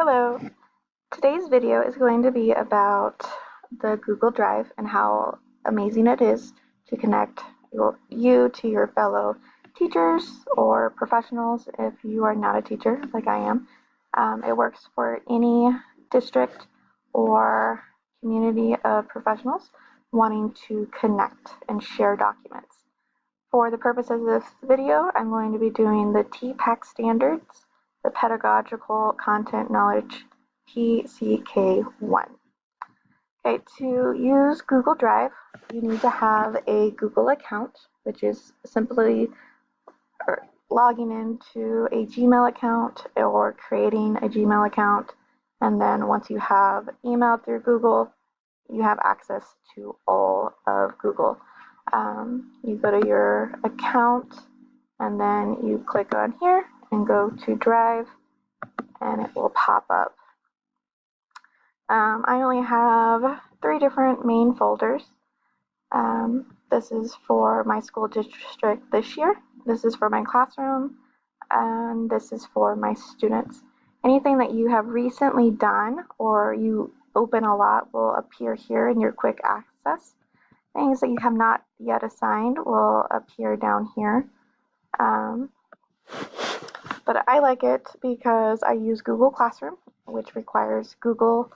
Hello. Today's video is going to be about the Google Drive and how amazing it is to connect you to your fellow teachers or professionals if you are not a teacher like I am. It works for any district or community of professionals wanting to connect and share documents. For the purpose of this video, I'm going to be doing the TPACK standards, the Pedagogical Content Knowledge PCK1. Okay, to use Google Drive, you need to have a Google account, which is simply logging into a Gmail account or creating a Gmail account. And then once you have email through Google, you have access to all of Google. You go to your account and then you click on here and go to Drive and it will pop up. I only have 3 different main folders. This is for my school district this year, this is for my classroom, and this is for my students. Anything that you have recently done or you open a lot will appear here in your quick access. Things that you have not yet assigned will appear down here. But I like it because I use Google Classroom, which requires Google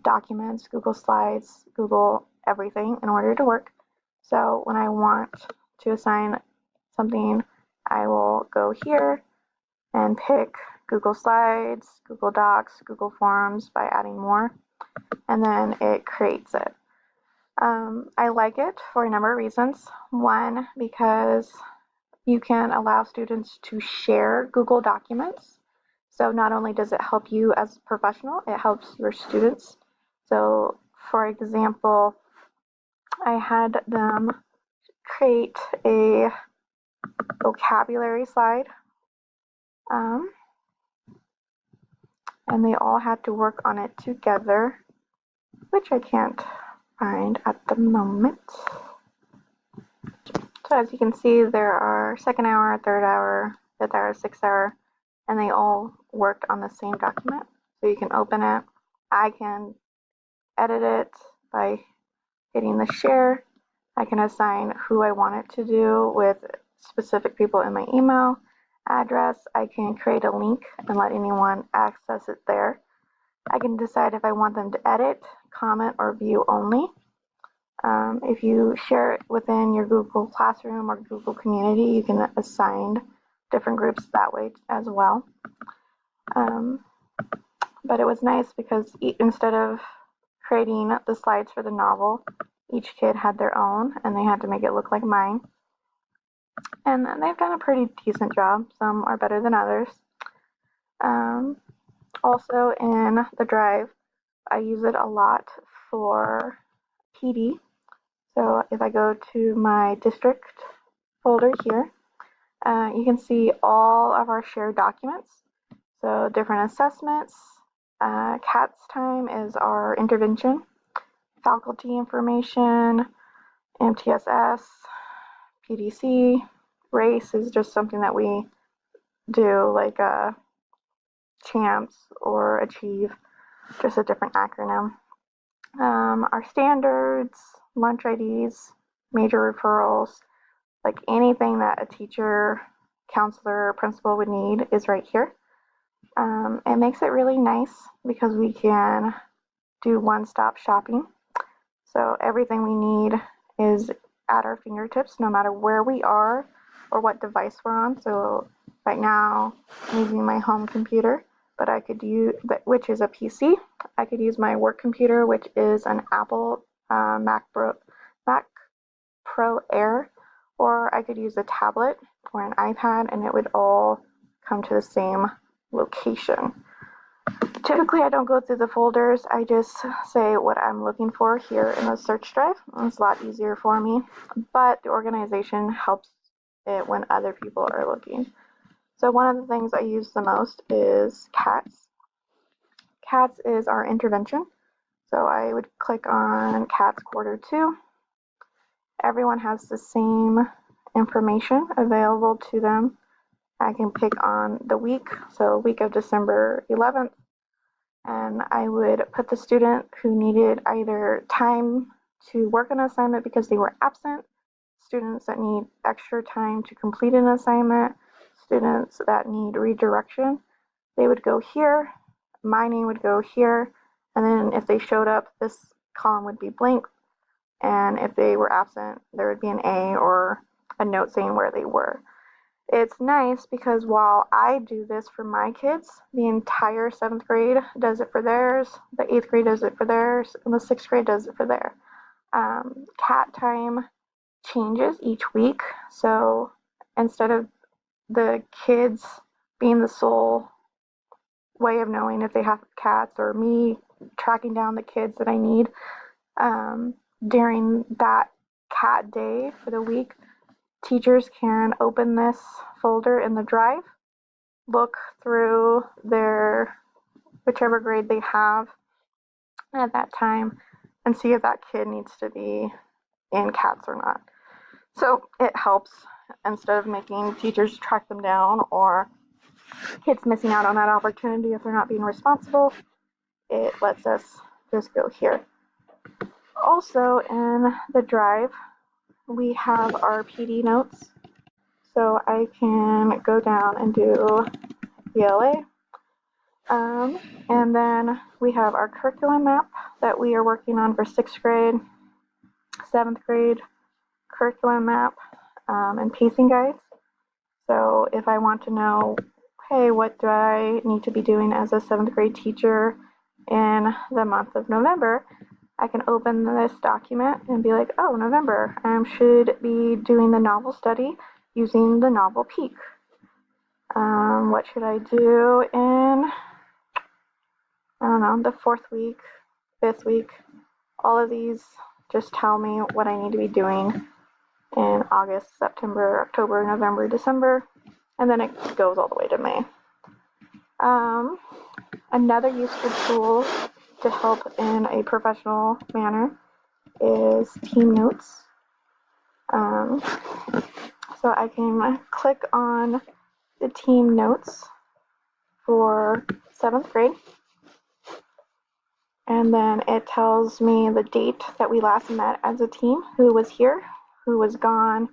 Documents, Google Slides, Google everything in order to work. So when I want to assign something, I will go here and pick Google Slides, Google Docs, Google Forms by adding more, and then it creates it. I like it for a number of reasons. One, because you can allow students to share Google Documents. So not only does it help you as a professional, it helps your students. So for example, I had them create a vocabulary slide, and they all had to work on it together, which I can't find at the moment. So as you can see, there are second hour, third hour, fifth hour, sixth hour, and they all worked on the same document. So you can open it. I can edit it by hitting the share. I can assign who I want it to do with specific people in my email address. I can create a link and let anyone access it there. I can decide if I want them to edit, comment, or view only. If you share it within your Google Classroom or Google Community, you can assign different groups that way as well. But it was nice because instead of creating the slides for the novel, each kid had their own and they had to make it look like mine. And they've done a pretty decent job. Some are better than others. Also in the Drive, I use it a lot for PD. So if I go to my district folder here, you can see all of our shared documents. So different assessments. CATS time is our intervention. Faculty information, MTSS, PDC. RACE is just something that we do, like CHAMPS or Achieve, just a different acronym. Our standards, lunch IDs, major referrals, like anything that a teacher, counselor, or principal would need is right here. It makes it really nice because we can do one-stop shopping. So everything we need is at our fingertips, no matter where we are or what device we're on. So right now I'm using my home computer, but I could use, which is a PC. I could use my work computer, which is an Apple Mac Pro Air, or I could use a tablet or an iPad, and it would all come to the same location. Typically, I don't go through the folders. I just say what I'm looking for here in the search drive. It's a lot easier for me, but the organization helps it when other people are looking. So one of the things I use the most is CATS. CATS is our intervention. So I would click on CATS quarter 2. Everyone has the same information available to them. I can pick on the week, so week of December 11th and I would put the student who needed either time to work an assignment because they were absent, students that need extra time to complete an assignment, students that need redirection. They would go here, my name would go here, and then if they showed up, this column would be blank, and if they were absent, there would be an A or a note saying where they were. It's nice because while I do this for my kids, the entire 7th grade does it for theirs, the 8th grade does it for theirs, and the 6th grade does it for theirs. Cat time changes each week, so instead of the kids being the sole way of knowing if they have cats or me tracking down the kids that I need during that cat day for the week, teachers can open this folder in the drive, look through their whichever grade they have at that time, and see if that kid needs to be in cats or not. So it helps instead of making teachers track them down or kids missing out on that opportunity if they're not being responsible. It lets us just go here. Also in the drive, we have our PD notes. So I can go down and do ELA. And then we have our curriculum map that we are working on for 6th grade, 7th grade, curriculum map, and pacing guides. So if I want to know, hey, what do I need to be doing as a 7th grade teacher in the month of November, I can open this document and be like, oh, November, I should be doing the novel study using the novel Peak. What should I do in, I don't know, the 4th week, 5th week? All of these just tell me what I need to be doing in August, September, October, November, December, and then it goes all the way to May. Another useful tool to help in a professional manner is Team Notes. So I can click on the Team Notes for 7th grade, and then it tells me the date that we last met as a team, who was here, who was gone,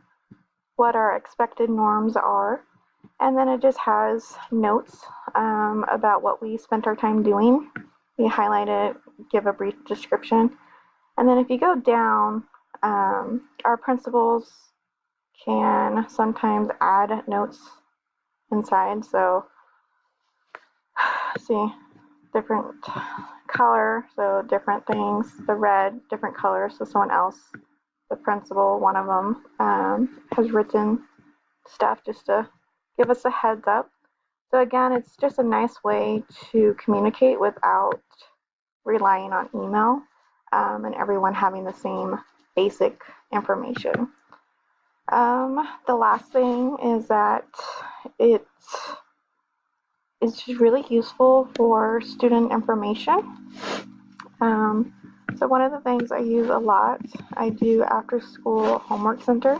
what our expected norms are, and then it just has notes about what we spent our time doing. We highlight it, give a brief description, and then if you go down, our principals can sometimes add notes inside. So see, different color, so different things. The red, different color, so someone else, the principal, one of them, has written stuff just to give us a heads up. So again, it's just a nice way to communicate without relying on email, and everyone having the same basic information. The last thing is that it is just really useful for student information. So one of the things I use a lot, I do after school homework center.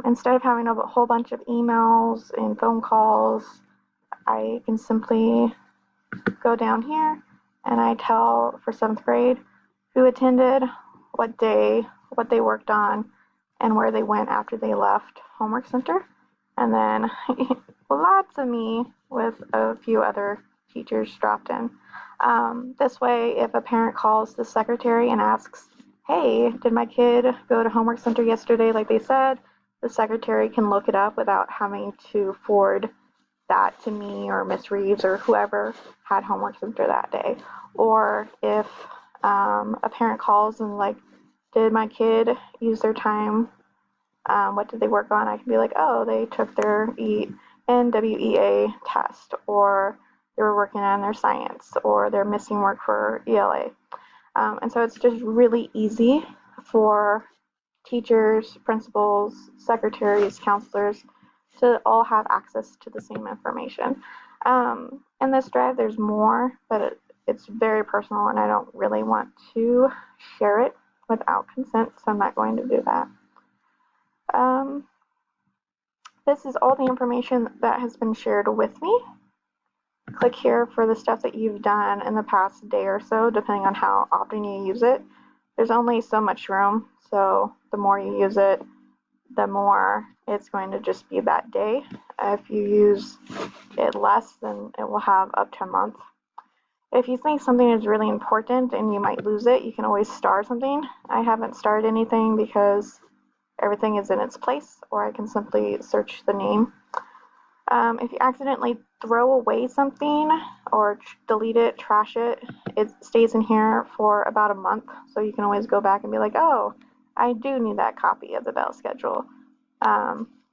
Instead of having a whole bunch of emails and phone calls, I can simply go down here and I tell for 7th grade who attended, what day, what they worked on, and where they went after they left homework center. And then lots of me with a few other teachers dropped in. This way, if a parent calls the secretary and asks, hey, did my kid go to homework center yesterday like they said, the secretary can look it up without having to forward that to me or Miss Reeves or whoever had homework center that day. Or if a parent calls and like, did my kid use their time? What did they work on? I can be like, oh, they took their NWEA test, or they were working on their science, or they're missing work for ELA. And so it's just really easy for teachers, principals, secretaries, counselors to all have access to the same information. In this drive, there's more, but it's very personal, and I don't really want to share it without consent, so I'm not going to do that. This is all the information that has been shared with me. click here for the stuff that you've done in the past day or so, depending on how often you use it. There's only so much room, so the more you use it, the more it's going to just be that day. If you use it less, then it will have up to a month. If you think something is really important and you might lose it, you can always star something. I haven't starred anything because everything is in its place, or I can simply search the name. If you accidentally throw away something or delete it, trash it, it stays in here for about a month, so you can always go back and be like, oh, I do need that copy of the bell schedule.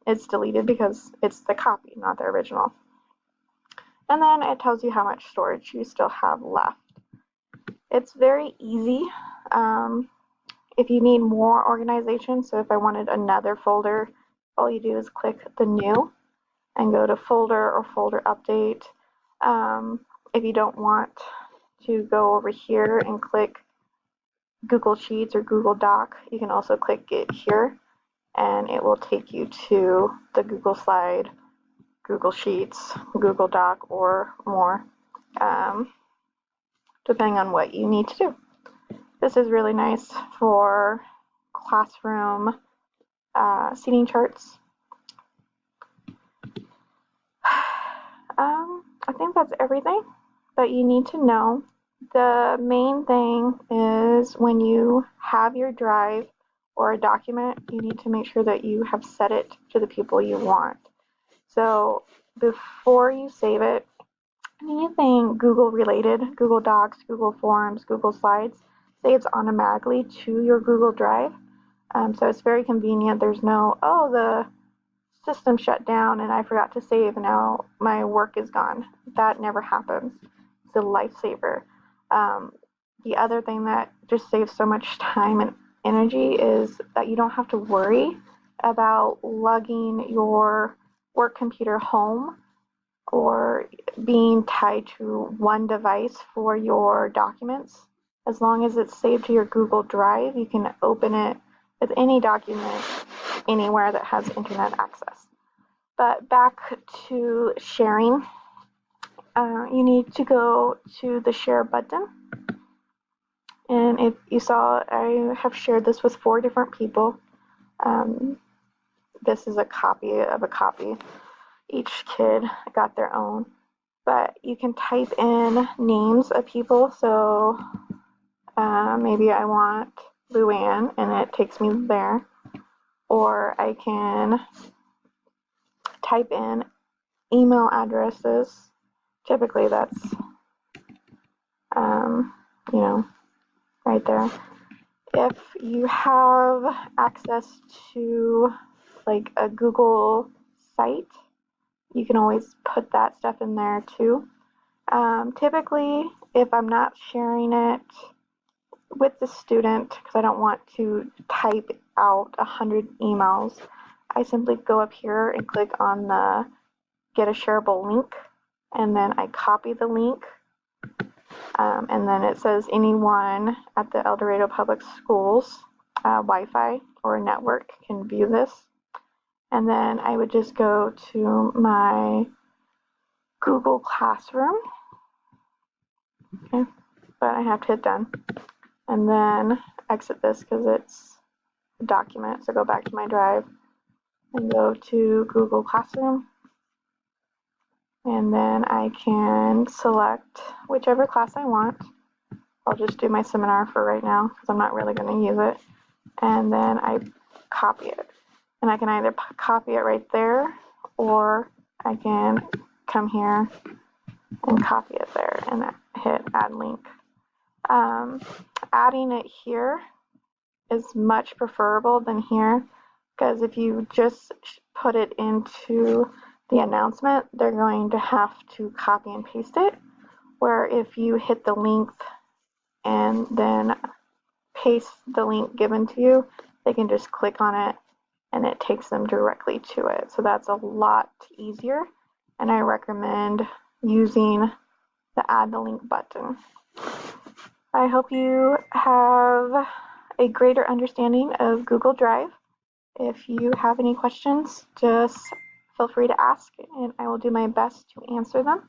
It's deleted because it's the copy, not the original. And then it tells you how much storage you still have left. It's very easy. If you need more organization, so if I wanted another folder, all you do is click the new and go to folder or folder update. If you don't want to go over here and click Google Sheets or Google Doc, you can also click it here and it will take you to the Google Slide, Google Sheets, Google Doc, or more, depending on what you need to do. This is really nice for classroom seating charts. I think that's everything that you need to know. The main thing is when you have your drive or a document, you need to make sure that you have set it to the people you want. So before you save it, anything Google related, Google Docs, Google Forms, Google Slides, saves automatically to your Google Drive. So it's very convenient. There's no, oh, the system shut down and I forgot to save, now my work is gone. That never happens. It's a lifesaver. The other thing that just saves so much time and energy is that you don't have to worry about lugging your work computer home or being tied to one device for your documents. As long as it's saved to your Google Drive, you can open it with any document anywhere that has internet access. But back to sharing, you need to go to the share button. And if you saw, I have shared this with 4 different people. This is a copy of a copy. Each kid got their own. But you can type in names of people. So maybe I want Luann, and it takes me there. Or I can type in email addresses. Typically that's, right there. If you have access to like a Google site, you can always put that stuff in there too. Typically, if I'm not sharing it with the student, because I don't want to type out 100 emails, I simply go up here and click on the get a shareable link, and then I copy the link, and then it says anyone at the El Dorado Public Schools Wi-Fi or network can view this. And then I would just go to my Google Classroom. Okay, but I have to hit done. And then exit this because it's a document. So go back to my drive and go to Google Classroom. And then I can select whichever class I want. I'll just do my seminar for right now because I'm not really going to use it. And then I copy it. And I can either copy it right there, or I can come here and copy it there and hit add link. Adding it here is much preferable than here, because if you just put it into the announcement, they're going to have to copy and paste it. Where if you hit the link and then paste the link given to you, they can just click on it and it takes them directly to it. So that's a lot easier, and I recommend using the add the link button. I hope you have a greater understanding of Google Drive. If you have any questions, just feel free to ask and I will do my best to answer them.